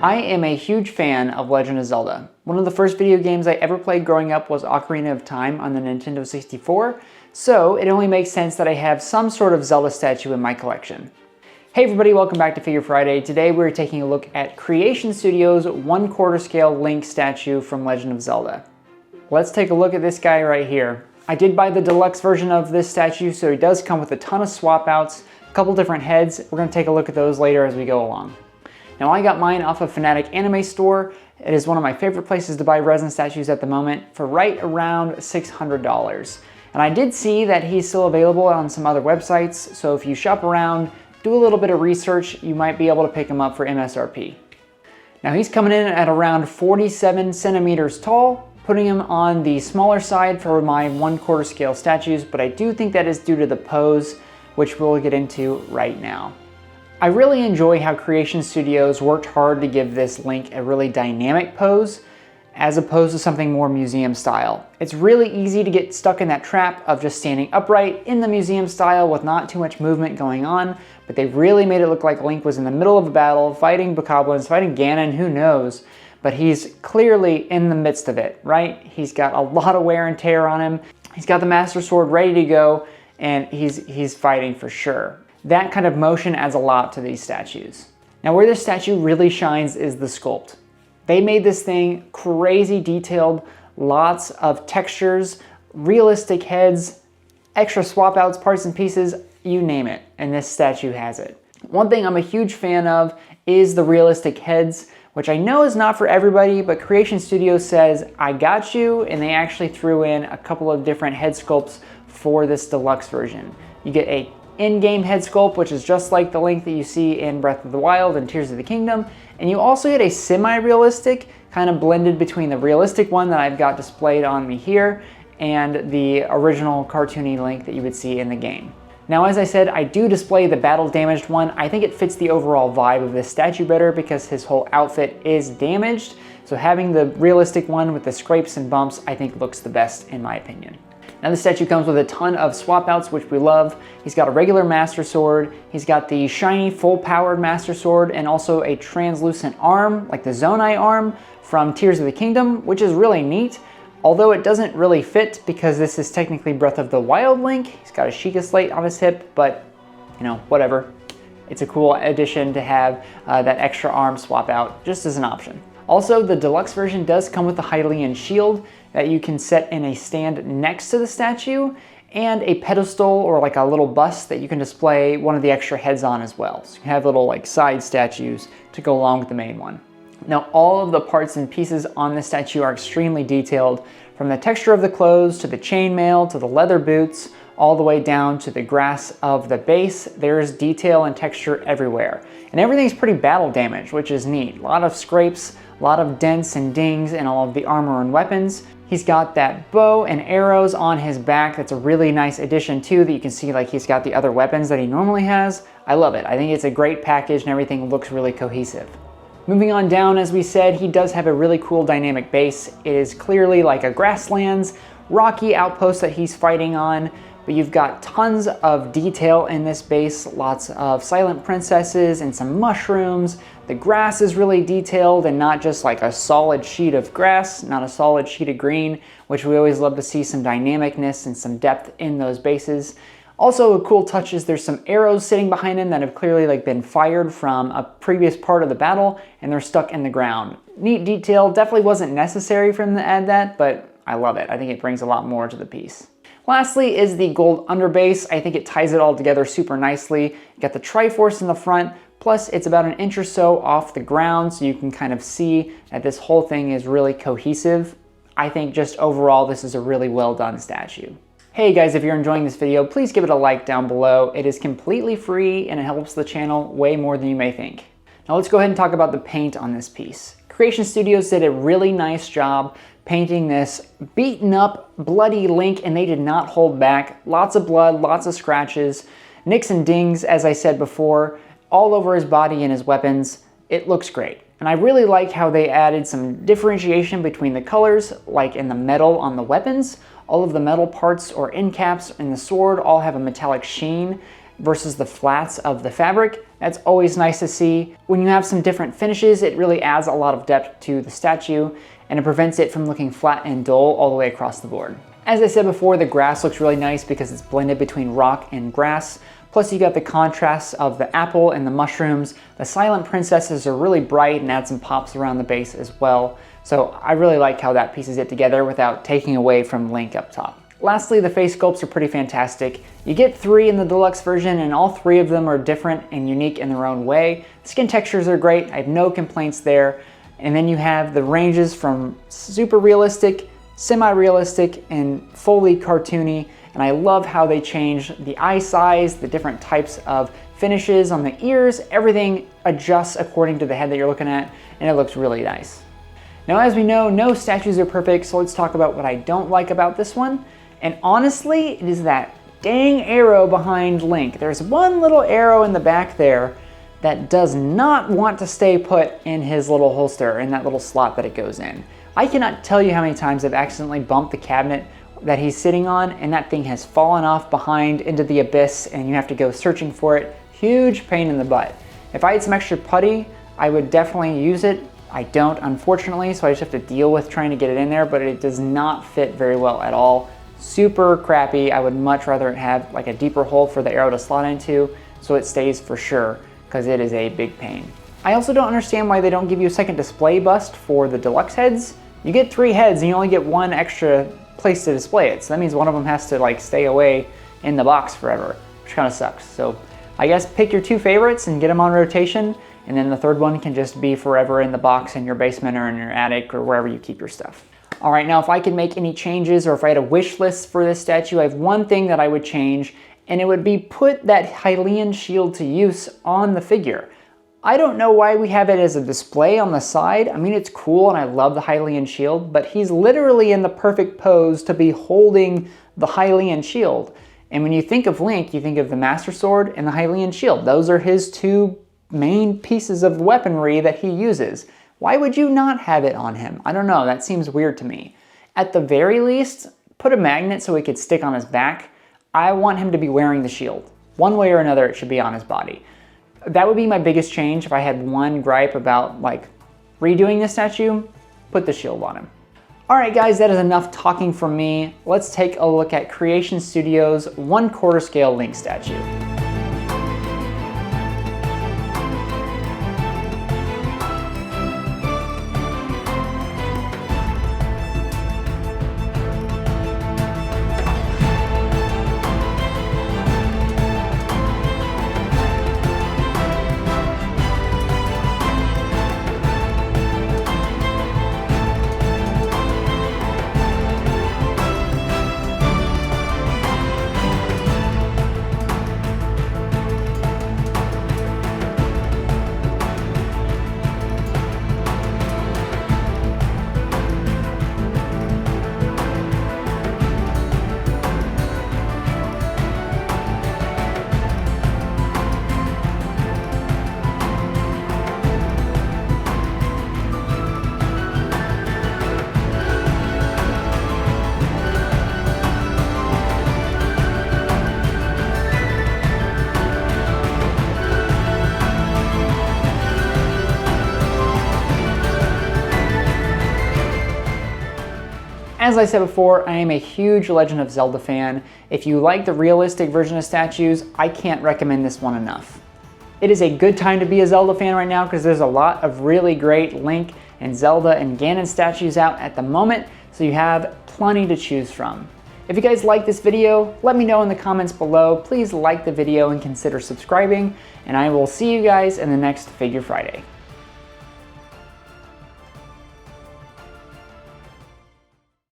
I am a huge fan of Legend of Zelda. One of the first video games I ever played growing up was Ocarina of Time on the Nintendo 64, so it only makes sense that I have some sort of Zelda statue in my collection. Hey everybody, welcome back to Figure Friday. Today we're taking a look at Creation Studios' 1/4 scale Link statue from Legend of Zelda. Let's take a look at this guy right here. I did buy the deluxe version of this statue, so it does come with a ton of swap outs, a couple different heads. We're going to take a look at those later as we go along. Now I got mine off of Fanatic Anime Store. It is one of my favorite places to buy resin statues at the moment for right around $600. And I did see that he's still available on some other websites, so if you shop around, do a little bit of research, you might be able to pick him up for MSRP. Now he's coming in at around 47 centimeters tall, putting him on the smaller side for my 1/4 scale statues, but I do think that is due to the pose, which we'll get into right now. I really enjoy how Creation Studios worked hard to give this Link a really dynamic pose, as opposed to something more museum style. It's really easy to get stuck in that trap of just standing upright in the museum style with not too much movement going on, but they really made it look like Link was in the middle of a battle, fighting bokoblins, fighting Ganon, who knows, but he's clearly in the midst of it, right? He's got a lot of wear and tear on him. He's got the Master Sword ready to go, and he's fighting for sure. That kind of motion adds a lot to these statues. Now where this statue really shines is the sculpt. They made this thing crazy detailed, lots of textures, realistic heads, extra swap outs, parts and pieces, you name it, and this statue has it. One thing I'm a huge fan of is the realistic heads, which I know is not for everybody, but Creation Studios says, I got you, and they actually threw in a couple of different head sculpts for this deluxe version. You get a in-game head sculpt, which is just like the Link that you see in Breath of the Wild and Tears of the Kingdom, and you also get a semi-realistic, kind of blended between the realistic one that I've got displayed on me here and the original cartoony Link that you would see in the game. Now, as I said, I do display the battle damaged one. I think it fits the overall vibe of this statue better because his whole outfit is damaged, so having the realistic one with the scrapes and bumps I think looks the best in my opinion. Now the statue comes with a ton of swap outs, which we love. He's got a regular Master Sword, he's got the shiny full-powered Master Sword, and also a translucent arm, like the Zonai arm from Tears of the Kingdom, which is really neat. Although it doesn't really fit because this is technically Breath of the Wild Link. He's got a Sheikah Slate on his hip, but you know, whatever. It's a cool addition to have that extra arm swap out just as an option. Also, the deluxe version does come with a Hylian shield that you can set in a stand next to the statue, and a pedestal or like a little bust that you can display one of the extra heads on as well. So you can have little like side statues to go along with the main one. Now all of the parts and pieces on the statue are extremely detailed, from the texture of the clothes to the chainmail to the leather boots, all the way down to the grass of the base. There's detail and texture everywhere. And everything's pretty battle damaged, which is neat. A lot of scrapes, a lot of dents and dings in all of the armor and weapons. He's got that bow and arrows on his back. That's a really nice addition too, that you can see like he's got the other weapons that he normally has. I love it. I think it's a great package and everything looks really cohesive. Moving on down, as we said, he does have a really cool dynamic base. It is clearly like a grasslands, rocky outpost that he's fighting on, but you've got tons of detail in this base, lots of silent princesses and some mushrooms. The grass is really detailed and not just like a solid sheet of grass, not a solid sheet of green, which we always love to see some dynamicness and some depth in those bases. Also a cool touch is there's some arrows sitting behind him that have clearly like been fired from a previous part of the battle and they're stuck in the ground. Neat detail, definitely wasn't necessary for him to add that, but I love it. I think it brings a lot more to the piece. Lastly is the gold underbase. I think it ties it all together super nicely. You got the Triforce in the front, plus it's about an inch or so off the ground, so you can kind of see that this whole thing is really cohesive. I think just overall this is a really well done statue. Hey guys, if you're enjoying this video, please give it a like down below. It is completely free and it helps the channel way more than you may think. Now let's go ahead and talk about the paint on this piece. Creation Studios did a really nice job painting this beaten up, bloody Link, and they did not hold back. Lots of blood, lots of scratches, nicks and dings, as I said before, all over his body and his weapons. It looks great. And I really like how they added some differentiation between the colors, like in the metal on the weapons. All of the metal parts or end caps in the sword all have a metallic sheen, versus the flats of the fabric. That's always nice to see. When you have some different finishes, it really adds a lot of depth to the statue, and it prevents it from looking flat and dull all the way across the board. As I said before, the grass looks really nice because it's blended between rock and grass. Plus you got the contrasts of the apple and the mushrooms. The silent princesses are really bright and add some pops around the base as well. So I really like how that pieces it together without taking away from Link up top. Lastly, the face sculpts are pretty fantastic. You get 3 in the deluxe version and all 3 of them are different and unique in their own way. The skin textures are great, I have no complaints there. And then you have the ranges from super realistic, semi-realistic, and fully cartoony. And I love how they change the eye size, the different types of finishes on the ears, everything adjusts according to the head that you're looking at, and it looks really nice. Now, as we know, no statues are perfect, so let's talk about what I don't like about this one. And honestly, it is that dang arrow behind Link. There's one little arrow in the back there that does not want to stay put in his little holster, in that little slot that it goes in. I cannot tell you how many times I've accidentally bumped the cabinet that he's sitting on and that thing has fallen off behind into the abyss and you have to go searching for it. Huge pain in the butt. If I had some extra putty, I would definitely use it. I don't, unfortunately, so I just have to deal with trying to get it in there, but it does not fit very well at all. Super crappy. I would much rather have like a deeper hole for the arrow to slot into so it stays for sure, because it is a big pain. I also don't understand why they don't give you a second display bust for the deluxe heads. You get 3 heads and you only get 1 extra place to display it, so that means one of them has to like stay away in the box forever, which kind of sucks. So I guess pick your 2 favorites and get them on rotation, and then the 3rd one can just be forever in the box in your basement or in your attic or wherever you keep your stuff. All right, now if I could make any changes or if I had a wish list for this statue, I have one thing that I would change, and it would be put that Hylian shield to use on the figure. I don't know why we have it as a display on the side. I mean, it's cool and I love the Hylian shield, but he's literally in the perfect pose to be holding the Hylian shield. And when you think of Link, you think of the Master Sword and the Hylian shield. Those are his 2 main pieces of weaponry that he uses. Why would you not have it on him? I don't know, that seems weird to me. At the very least, put a magnet so he could stick on his back. I want him to be wearing the shield. One way or another, it should be on his body. That would be my biggest change if I had one gripe about like redoing this statue, put the shield on him. All right guys, that is enough talking from me. Let's take a look at Creation Studios' 1/4 scale Link statue. As I said before, I am a huge Legend of Zelda fan. If you like the realistic version of statues, I can't recommend this one enough. It is a good time to be a Zelda fan right now because there's a lot of really great Link and Zelda and Ganon statues out at the moment, so you have plenty to choose from. If you guys like this video, let me know in the comments below. Please like the video and consider subscribing, and I will see you guys in the next Figure Friday.